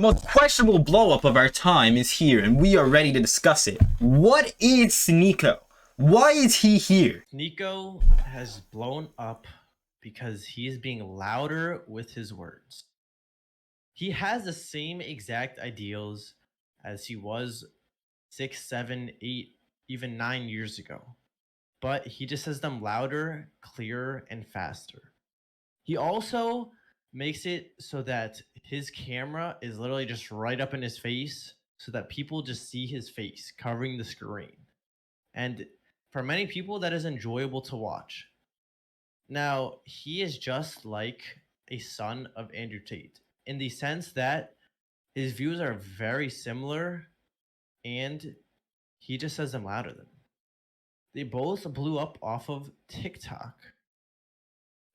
most questionable blow up of our time is here, and we are ready to discuss it. What is Sneeko? Why is he here? Sneeko has blown up because he is being louder with his words. He has the same exact ideals as he was 6, 7, 8, even 9 years ago, but he just says them louder, clearer, and faster. He also makes it so that his camera is literally just right up in his face so that people just see his face covering the screen. And for many people, that is enjoyable to watch. Now, he is just like a son of Andrew Tate in the sense that his views are very similar and he just says them louder than them. They both blew up off of TikTok,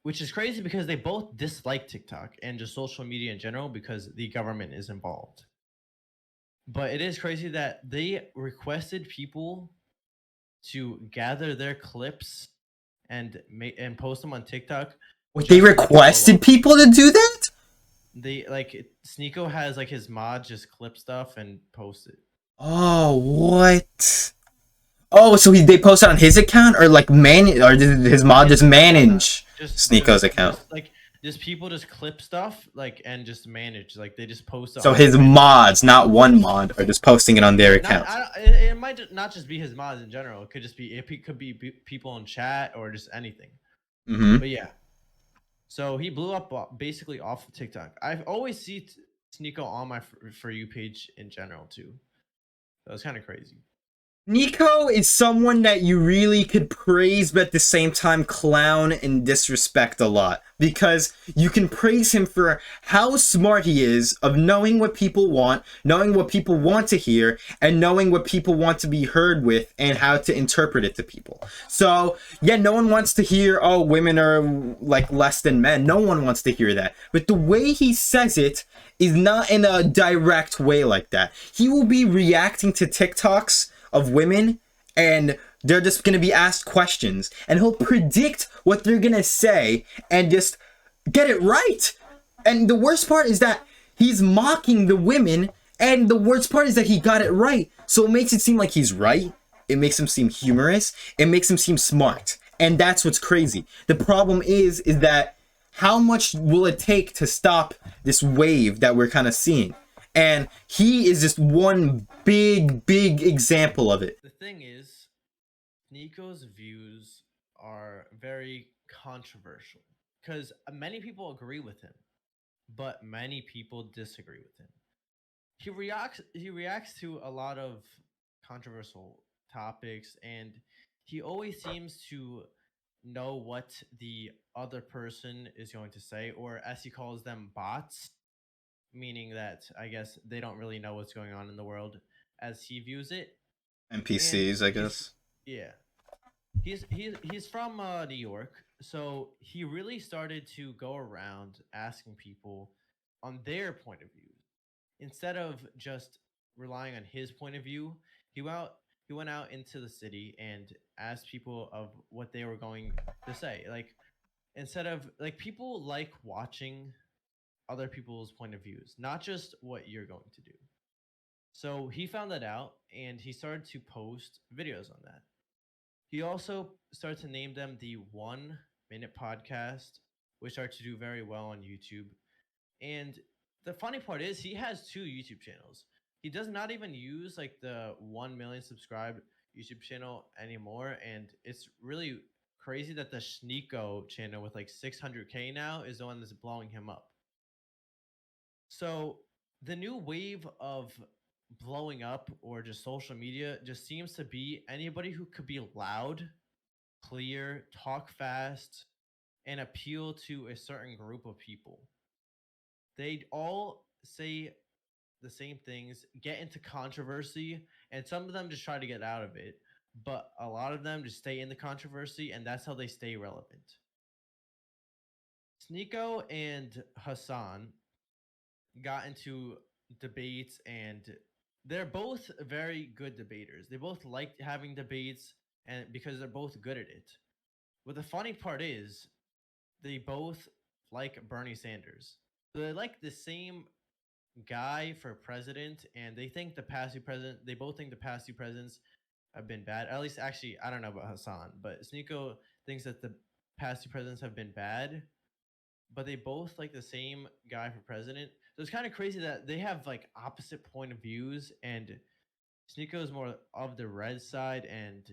which is crazy because they both dislike TikTok and just social media in general because the government is involved. But it is crazy that they requested people to gather their clips and post them on TikTok. Wait, they requested people to do that? They Sneeko has like his mod just clip stuff and post it. Oh, what? Oh, so they post it on his account, or like or did his mod just manage Sneeko's account? Just people just clip stuff and just manage, they just post it. So his mods, not one mod, are just posting it on their account. It might not just be his mods in general. It could be people in chat or just anything. But yeah, so he blew up basically off of TikTok. I've always seen Sneeko on my For You page in general too. So it's kind of crazy. Sneeko is someone that you really could praise, but at the same time clown and disrespect a lot. Because you can praise him for how smart he is of knowing what people want to hear, and knowing what people want to be heard with, and how to interpret it to people. So, yeah, no one wants to hear, oh, women are, like, less than men. No one wants to hear that. But the way he says it is not in a direct way like that. He will be reacting to TikToks of women, and they're just going to be asked questions, and he'll predict what they're going to say and just get it right. And the worst part is that he's mocking the women, and the worst part is that he got it right. So it makes it seem like he's right. It makes him seem humorous. It makes him seem smart. And that's what's crazy. The problem is that how much will it take to stop this wave that we're kind of seeing? And he is just one big example of it. The thing is, Sneeko's views are very controversial because many people agree with him, but many people disagree with him. He reacts to a lot of controversial topics, and he always seems to know what the other person is going to say, or as he calls them, bots, meaning that I guess they don't really know what's going on in the world as he views it. NPCs, I guess. Yeah. He's from New York, so he really started to go around asking people on their point of view. Instead of just relying on his point of view, he went out into the city and asked people of what they were going to say. Instead of people like watching other people's point of views, not just what you're going to do. So he found that out and he started to post videos on that. He also started to name them the 1 minute podcast, which are to do very well on YouTube. And the funny part is he has 2 YouTube channels. He does not even use the 1 million subscribed YouTube channel anymore. And it's really crazy that the Sneeko channel with 600K now is the one that's blowing him up. So the new wave of blowing up or just social media just seems to be anybody who could be loud, clear, talk fast, and appeal to a certain group of people. They all say the same things, get into controversy, and some of them just try to get out of it, but a lot of them just stay in the controversy, and that's how they stay relevant. Sneeko and Hassan got into debates, and they're both very good debaters. They both like having debates, and because they're both good at it. But the funny part is they both like Bernie Sanders. So they like the same guy for president, and they think the past two president. They both think the past two presidents have been bad. At least, actually, I don't know about Hassan, but Sneeko thinks that the past two presidents have been bad, but they both like the same guy for president. So it's kind of crazy that they have like opposite point of views, and Sneeko is more of the red side, and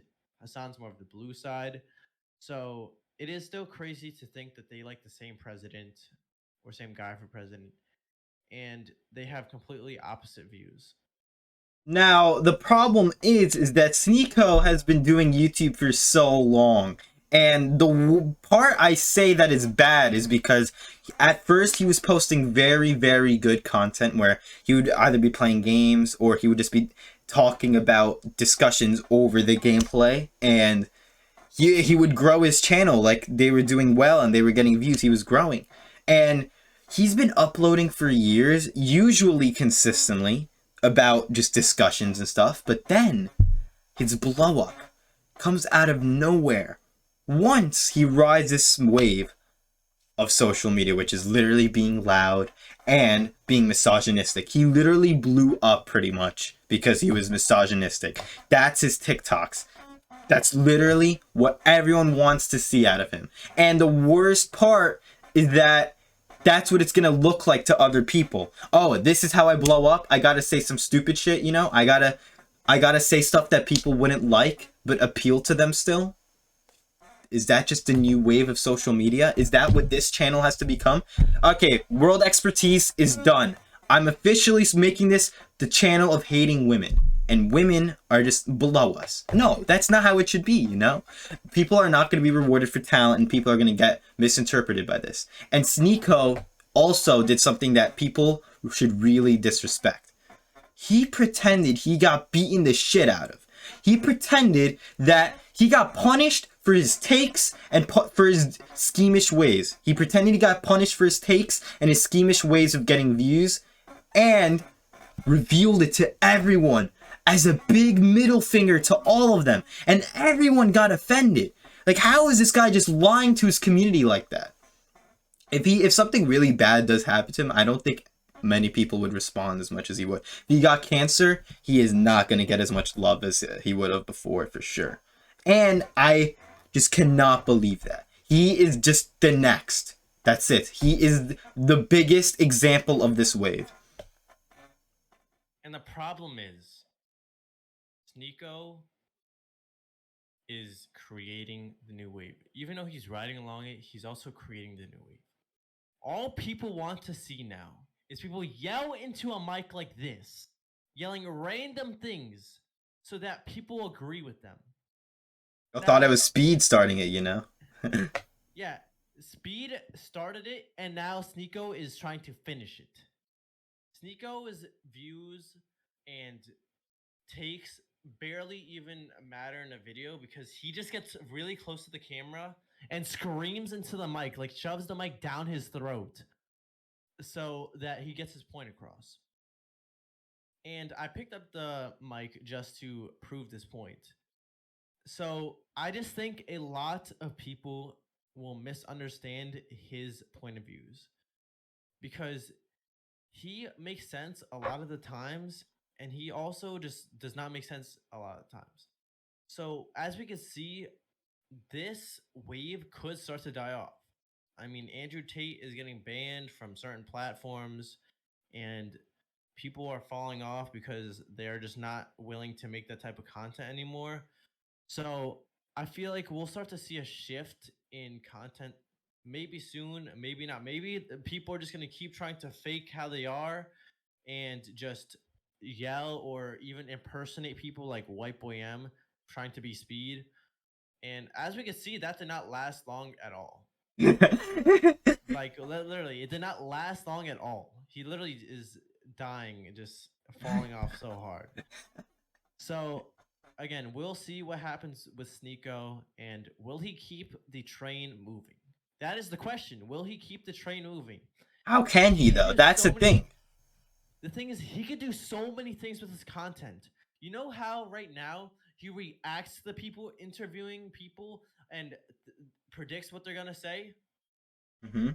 Hassan's more of the blue side. So it is still crazy to think that they like the same president or same guy for president, and they have completely opposite views. Now, the problem is that Sneeko has been doing YouTube for so long. And the part I say that is bad is because at first he was posting very, very good content where he would either be playing games or he would just be talking about discussions over the gameplay. And he would grow his channel, like they were doing well and they were getting views. He was growing. And he's been uploading for years, usually consistently, about just discussions and stuff, but then his blow up comes out of nowhere once he rides this wave of social media, which is literally being loud and being misogynistic. He literally blew up pretty much because he was misogynistic. That's his TikToks. That's literally what everyone wants to see out of him. And the worst part is that that's what it's gonna look like to other people. Oh, this is how I blow up. I gotta say some stupid shit, you know? I gotta say stuff that people wouldn't like, but appeal to them still. Is that just a new wave of social media? Is that what this channel has to become? Okay, world expertise is done. I'm officially making this the channel of hating women. And women are just below us. No, that's not how it should be, you know? People are not going to be rewarded for talent, and people are going to get misinterpreted by this. And Sneeko also did something that people should really disrespect. He pretended he got beaten the shit out of. He pretended that he got punished for his takes and for his schemish ways. He pretended he got punished for his takes and his schemish ways of getting views, and revealed it to everyone as a big middle finger to all of them, and everyone got offended. Like, how is this guy just lying to his community like that? If something really bad does happen to him, I don't think many people would respond as much as he would. If he got cancer, he is not going to get as much love as he would have before, for sure. And I just cannot believe that. He is just the next. That's it. He is the biggest example of this wave. And the problem is, Sneeko is creating the new wave. Even though he's riding along it, he's also creating the new wave. All people want to see now is people yell into a mic like this, yelling random things so that people agree with them. I thought it was Speed starting it, you know? Yeah, Speed started it, and now Sneeko is trying to finish it. Sneeko's views and takes barely even matter in a video because he just gets really close to the camera and screams into the mic, like shoves the mic down his throat so that he gets his point across. And I picked up the mic just to prove this point. So I just think a lot of people will misunderstand his point of views because he makes sense a lot of the times, and he also just does not make sense a lot of times. So as we can see, this wave could start to die off. I mean, Andrew Tate is getting banned from certain platforms, and people are falling off because they're just not willing to make that type of content anymore. So I feel like we'll start to see a shift in content maybe soon, maybe not. Maybe people are just going to keep trying to fake how they are and just yell or even impersonate people like White Boy M trying to be Speed. And as we can see, that did not last long at all. Like literally, it did not last long at all. He literally is dying and just falling off so hard. So again, we'll see what happens with Sneeko, and will he keep the train moving? That is the question. Will he keep the train moving? How can he, though? That's the thing. The thing is, he could do so many things with his content. You know how right now he reacts to the people interviewing people and predicts what they're gonna say? Mm-hmm.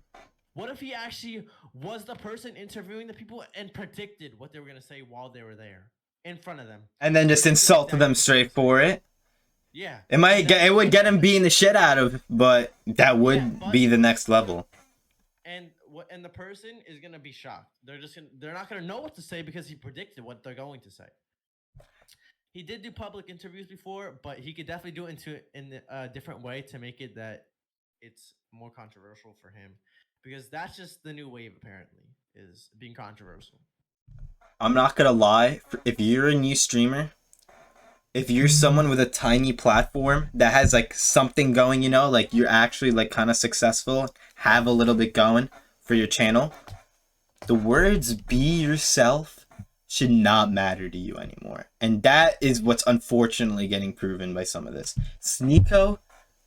What if he actually was the person interviewing the people and predicted what they were gonna say while they were there in front of them, And then just predicted insulted exactly them what they were straight gonna say? for it. Yeah, It would get him beating the shit out of, but that Yeah, would but be the next level. and the person is gonna be shocked. They're not gonna know what to say because he predicted what they're going to say. He did do public interviews before, but he could definitely do it in a different way to make it that it's more controversial for him, because that's just the new wave apparently, is being controversial. I'm not gonna lie, if you're a new streamer, if you're someone with a tiny platform that has like something going, like you're actually like kind of successful, have a little bit going for your channel, the words "be yourself" should not matter to you anymore. And that is what's unfortunately getting proven by some of this. Sneeko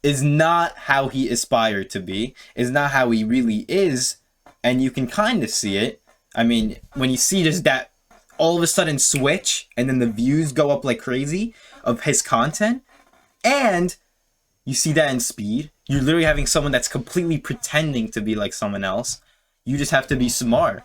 is not how he aspired to be, is not how he really is, and you can kind of see it. I mean, when you see just that all of a sudden switch and then the views go up like crazy of his content, and you see that in speed, you're literally having someone that's completely pretending to be like someone else. You just have to be smart.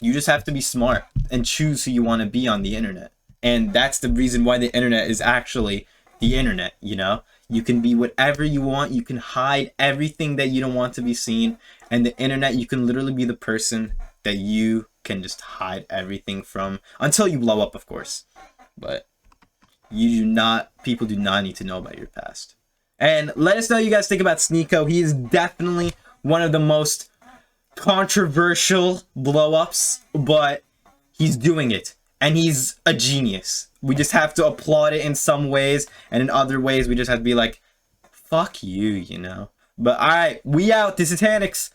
You just have to be smart and choose who you want to be on the internet. And that's the reason why the internet is actually the internet, You can be whatever you want. You can hide everything that you don't want to be seen. And the internet, you can literally be the person that you can just hide everything from until you blow up, of course. But people do not need to know about your past. And let us know what you guys think about Sneeko. He is definitely one of the most controversial blow-ups, but he's doing it. And he's a genius. We just have to applaud it in some ways, and in other ways we just have to be like, fuck you, But alright, we out. This is Hannixe.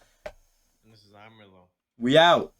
And this is ImRillo. We out.